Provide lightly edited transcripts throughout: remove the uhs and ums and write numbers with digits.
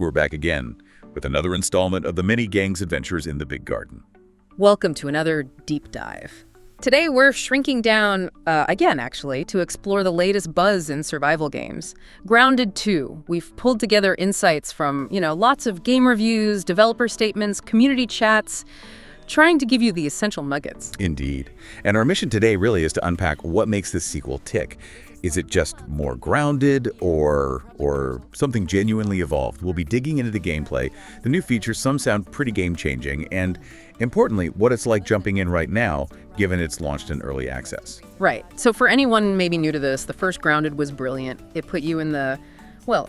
We're back again with another installment of the mini gang's adventures in the Big Garden. Welcome to another deep dive. Today we're shrinking down, again actually, to explore the latest buzz in survival games. Grounded 2. We've pulled together insights from, lots of game reviews, developer statements, community chats, trying to give you the essential nuggets. Indeed. And our mission today really is to unpack what makes this sequel tick. Is it just more grounded or something genuinely evolved? We'll be digging into the gameplay, the new features, some sound pretty game-changing, and importantly, what it's like jumping in right now, given it's launched in early access. Right. So for anyone maybe new to this, the first Grounded was brilliant. It put you in the,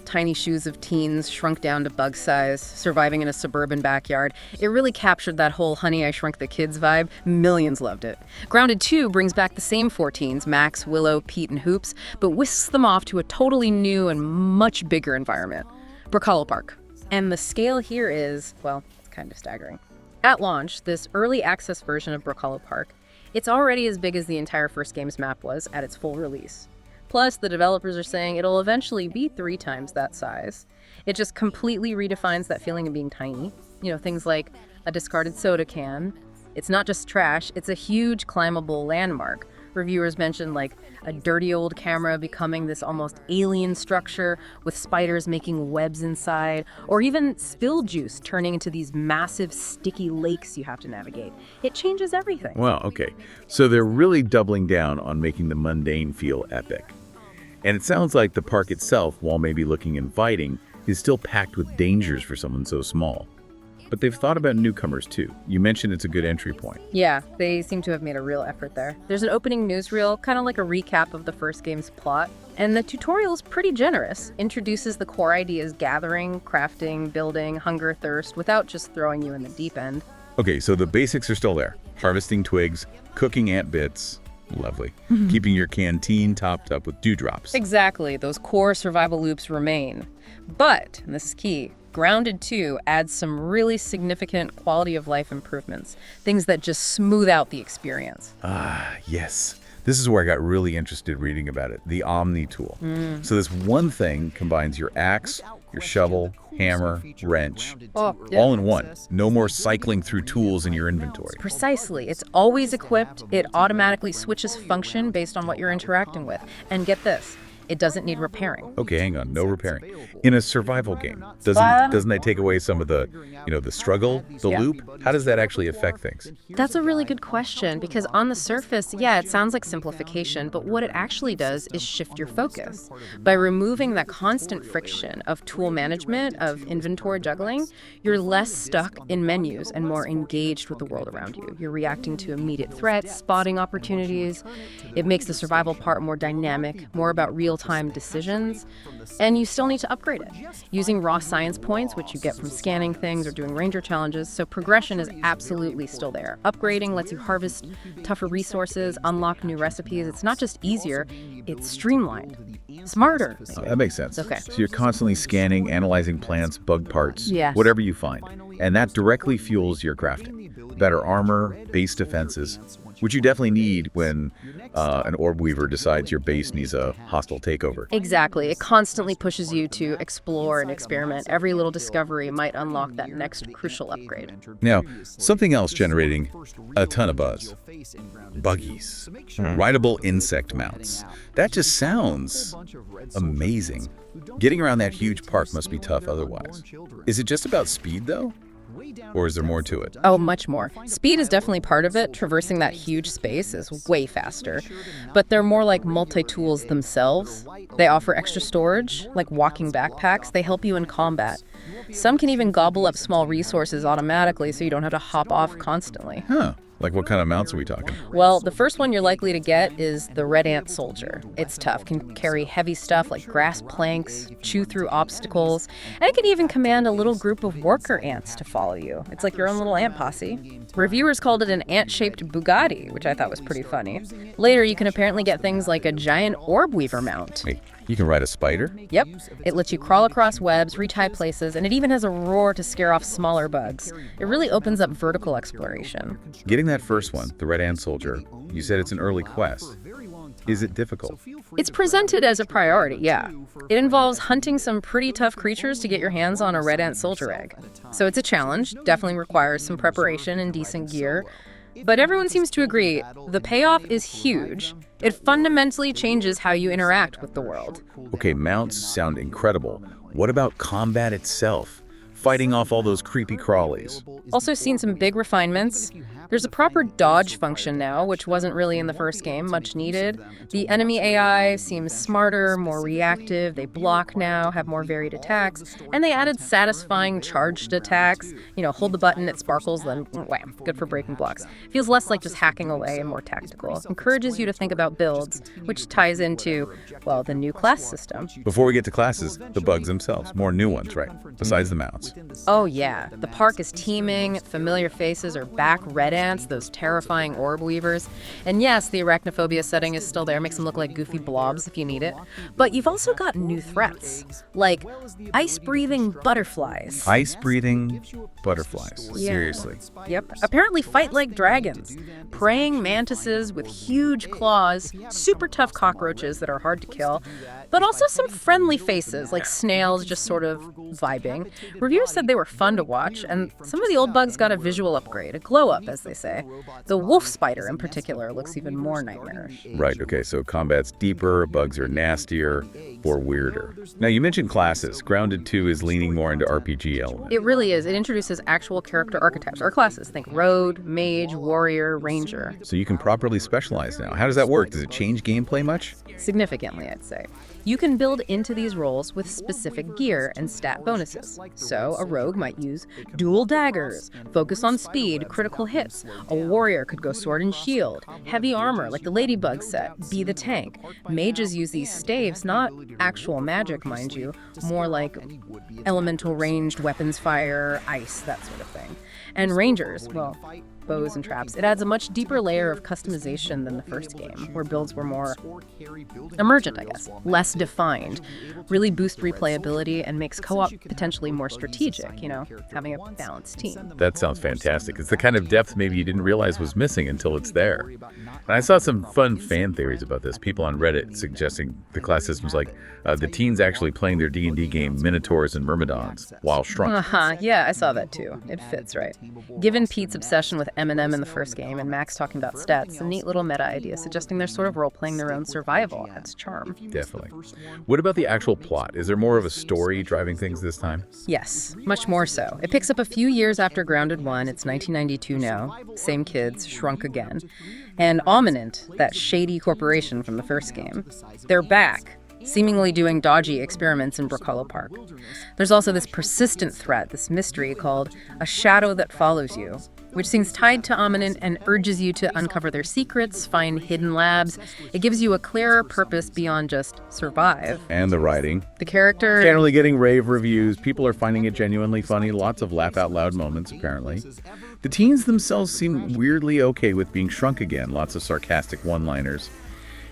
tiny shoes of teens, shrunk down to bug size, surviving in a suburban backyard. It really captured that whole Honey, I Shrunk the Kids vibe. Millions loved it. Grounded 2 brings back the same 4 teens, Max, Willow, Pete, and Hoops, but whisks them off to a totally new and much bigger environment, Brokallo Park. And the scale here is, it's kind of staggering. At launch, this early access version of Brokallo Park, it's already as big as the entire first game's map was at its full release. Plus, the developers are saying it'll eventually be 3 times that size. It just completely redefines that feeling of being tiny. Things like a discarded soda can. It's not just trash, it's a huge climbable landmark. Reviewers mentioned a dirty old camera becoming this almost alien structure with spiders making webs inside, or even spill juice turning into these massive sticky lakes you have to navigate. It changes everything. Wow, okay. So they're really doubling down on making the mundane feel epic. And it sounds like the park itself, while maybe looking inviting, is still packed with dangers for someone so small. But they've thought about newcomers too. You mentioned it's a good entry point. Yeah, they seem to have made a real effort there. There's an opening newsreel, kind of like a recap of the first game's plot. And the tutorial's pretty generous. Introduces the core ideas: gathering, crafting, building, hunger, thirst, without just throwing you in the deep end. Okay, so the basics are still there. Harvesting twigs, cooking ant bits. Lovely. Keeping your canteen topped up with dewdrops. Exactly. Those core survival loops remain. But, and this is key, Grounded 2 adds some really significant quality of life improvements. Things that just smooth out the experience. Ah, yes. This is where I got really interested reading about it, the Omni-Tool. So this one thing combines your axe, your shovel, hammer, wrench, all in one. No more cycling through tools in your inventory. Precisely. It's always equipped. It automatically switches function based on what you're interacting with. And get this, it doesn't need repairing. Okay, hang on, no repairing. In a survival game, doesn't that take away some of the, the struggle, the loop? How does that actually affect things? That's a really good question, because on the surface, it sounds like simplification, but what it actually does is shift your focus. By removing that constant friction of tool management, of inventory juggling, you're less stuck in menus and more engaged with the world around you. You're reacting to immediate threats, spotting opportunities. It makes the survival part more dynamic, more about real-time decisions, and you still need to upgrade it using raw science points, which you get from scanning things or doing ranger challenges. So progression is absolutely still there. Upgrading lets you harvest tougher resources, unlock new recipes. It's not just easier, it's streamlined, smarter. Oh, that makes sense. Okay. So you're constantly scanning, analyzing plants, bug parts, Yes. whatever you find, and that directly fuels your crafting. Better armor, base defenses, which you definitely need when an Orb Weaver decides your base needs a hostile takeover. Exactly. It constantly pushes you to explore and experiment. Every little discovery might unlock that next crucial upgrade. Now, something else generating a ton of buzz. Buggies. Rideable insect mounts. That just sounds amazing. Getting around that huge park must be tough otherwise. Is it just about speed, though? Or is there more to it? Oh, much more. Speed is definitely part of it. Traversing that huge space is way faster. But they're more like multi-tools themselves. They offer extra storage, like walking backpacks. They help you in combat. Some can even gobble up small resources automatically so you don't have to hop off constantly. Huh. Like what kind of mounts are we talking? Well, the first one you're likely to get is the Red Ant Soldier. It's tough, can carry heavy stuff like grass planks, chew through obstacles, and it can even command a little group of worker ants to follow you. It's like your own little ant posse. Reviewers called it an ant-shaped Bugatti, which I thought was pretty funny. Later, you can apparently get things like a giant Orb Weaver mount. Wait, you can ride a spider? Yep. It lets you crawl across webs, reach high places, and it even has a roar to scare off smaller bugs. It really opens up vertical exploration. Getting that first one, the Red Ant Soldier, you said it's an early quest. Is it difficult? It's presented as a priority, yeah. It involves hunting some pretty tough creatures to get your hands on a red ant soldier egg. So it's a challenge, definitely requires some preparation and decent gear. But everyone seems to agree, the payoff is huge. It fundamentally changes how you interact with the world. Okay, mounts sound incredible. What about combat itself? Fighting off all those creepy crawlies. Also seen some big refinements. There's a proper dodge function now, which wasn't really in the first game, much needed. The enemy AI seems smarter, more reactive. They block now, have more varied attacks. And they added satisfying charged attacks. You know, hold the button, it sparkles, then wham, good for breaking blocks. Feels less like just hacking away and more tactical. Encourages you to think about builds, which ties into, well, the new class system. Before we get to classes, the bugs themselves. More new ones, right? Besides the mounts. Oh yeah, the park is teeming. Familiar faces are back. Red ants, those terrifying orb weavers. And yes, the arachnophobia setting is still there. Makes them look like goofy blobs if you need it. But you've also got new threats, like ice-breathing butterflies. Ice-breathing butterflies. Yeah. Seriously. Yep. Apparently fight like dragons. Praying mantises with huge claws, super tough cockroaches that are hard to kill, but also some friendly faces like snails just sort of vibing. Reviewers said they were fun to watch, and some of the old bugs got a visual upgrade, a glow-up, as they say. The wolf spider, in particular, looks even more nightmarish. Right, okay, so combat's deeper, bugs are nastier, or weirder. Now, you mentioned classes. Grounded 2 is leaning more into RPG elements. It really is. It introduces actual character archetypes, or classes. Think rogue, mage, warrior, ranger. So you can properly specialize now. How does that work? Does it change gameplay much? Significantly, I'd say. You can build into these roles with specific gear and stat bonuses. So a rogue might use dual daggers, focus on speed, critical hits. A warrior could go sword and shield, heavy armor like the ladybug set, be the tank. Mages use these staves, not actual magic, mind you, more like elemental ranged weapons fire, ice, that sort of thing. And rangers, well, bows and traps. It adds a much deeper layer of customization than the first game, where builds were more emergent, I guess, less defined, really boost replayability and makes co-op potentially more strategic, you know, having a balanced team. That sounds fantastic. It's the kind of depth maybe you didn't realize was missing until it's there. And I saw some fun fan theories about this. People on Reddit suggesting the class systems like the teens actually playing their D&D game Minotaurs and Myrmidons while shrunk. Yeah, I saw that too. It fits, right? Given Pete's obsession with Eminem in the first game and Max talking about stats, a neat little meta idea suggesting they're sort of role-playing their own survival adds charm. Definitely. What about the actual plot? Is there more of a story driving things this time? Yes, much more so. It picks up a few years after Grounded 1. It's 1992 now. Same kids, shrunk again. And Ominent, that shady corporation from the first game, they're back, seemingly doing dodgy experiments in Brokallo Park. There's also this persistent threat, this mystery called a shadow that follows you, which seems tied to Ominent and urges you to uncover their secrets, find hidden labs. It gives you a clearer purpose beyond just survive. And the writing. The character... Generally getting rave reviews. People are finding it genuinely funny. Lots of laugh-out-loud moments, apparently. The teens themselves seem weirdly okay with being shrunk again. Lots of sarcastic one-liners.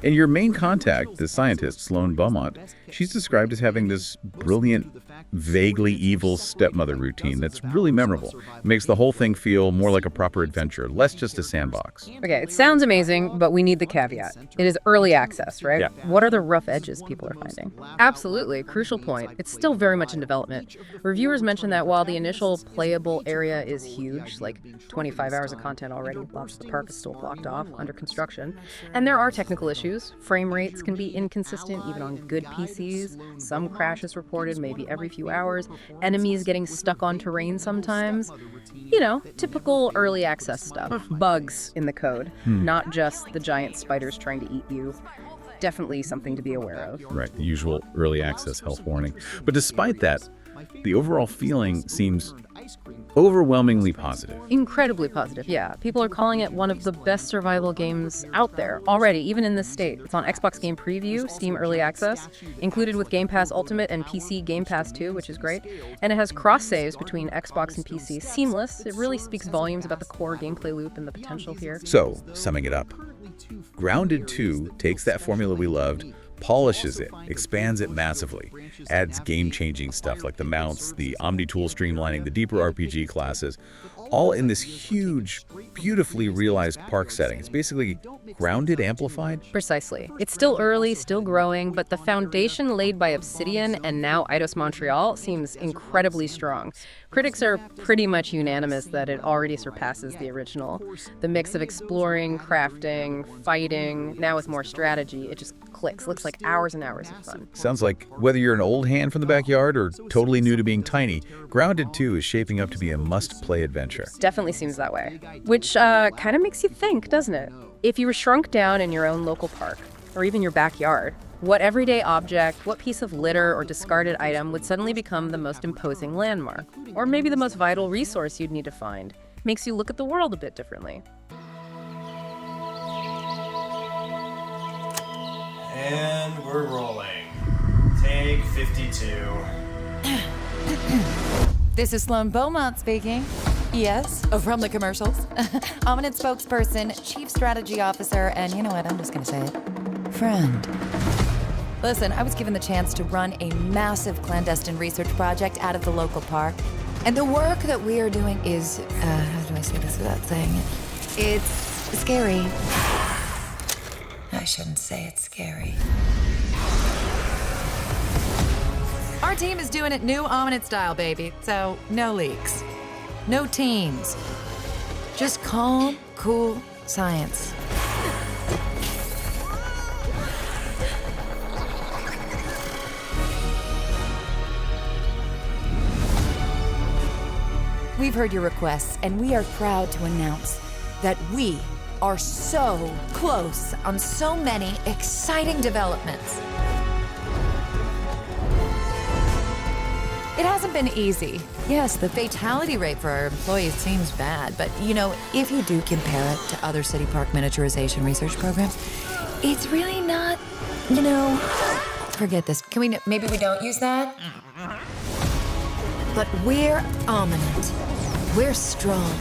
And your main contact, the scientist, Sloane Beaumont, she's described as having this brilliant, vaguely evil stepmother routine that's really memorable. It makes the whole thing feel more like a proper adventure, less just a sandbox. Okay, it sounds amazing, but we need the caveat. It is early access, right? Yeah. What are the rough edges people are finding? Absolutely, crucial point. It's still very much in development. Reviewers mentioned that while the initial playable area is huge, like 25 hours of content already, lots of the park is still blocked off, under construction, and there are technical issues. Frame rates can be inconsistent even on good PCs. Some crashes reported maybe every few hours. Enemies getting stuck on terrain sometimes. You know, typical early access stuff. Bugs in the code, not just the giant spiders trying to eat you. Definitely something to be aware of. Right, the usual early access health warning. But despite that, the overall feeling seems overwhelmingly positive. Incredibly positive, yeah. People are calling it one of the best survival games out there already, even in this state. It's on Xbox Game Preview, Steam Early Access, included with Game Pass Ultimate and PC Game Pass 2, which is great. And it has cross-saves between Xbox and PC. Seamless. It really speaks volumes about the core gameplay loop and the potential here. So, summing it up, Grounded 2 takes that formula we loved, polishes it, expands it massively, adds game-changing stuff like the mounts, the Omni-Tool streamlining, the deeper RPG classes, all in this huge, beautifully realized park setting. It's basically grounded, amplified. Precisely. It's still early, still growing, but the foundation laid by Obsidian and now Eidos Montreal seems incredibly strong. Critics are pretty much unanimous that it already surpasses the original. The mix of exploring, crafting, fighting, now with more strategy, it just clicks. Looks like hours and hours of fun. Sounds like whether you're an old hand from the backyard or totally new to being tiny, Grounded 2 is shaping up to be a must-play adventure. Definitely seems that way. Which kind of makes you think, doesn't it? If you were shrunk down in your own local park, or even your backyard, what everyday object, what piece of litter or discarded item would suddenly become the most imposing landmark? Or maybe the most vital resource you'd need to find? Makes you look at the world a bit differently. And we're rolling. Take 52. This is Sloane Beaumont speaking. Yes, from the commercials. Ominent spokesperson, chief strategy officer, and you know what, I'm just gonna say it. Friend. Listen, I was given the chance to run a massive clandestine research project out of the local park. And the work that we are doing is, how do I say this without saying it? It's scary. I shouldn't say it's scary. Our team is doing it new Ominent style, baby. So, no leaks. No teams. Just calm, cool science. We've heard your requests, and we are proud to announce that we are so close on so many exciting developments. It hasn't been easy. Yes, the fatality rate for our employees seems bad, but you know, if you do compare it to other city park miniaturization research programs, it's really not, you know, forget this. Maybe we don't use that? But we're Ominent. We're strong.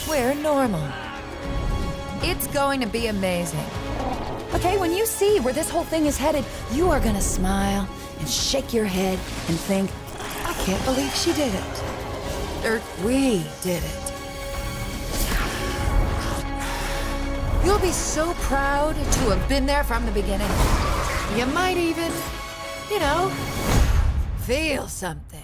We're normal. It's going to be amazing. Okay, when you see where this whole thing is headed, you are gonna smile and shake your head and think, I can't believe she did it. Or we did it. You'll be so proud to have been there from the beginning. You might even, you know, feel something.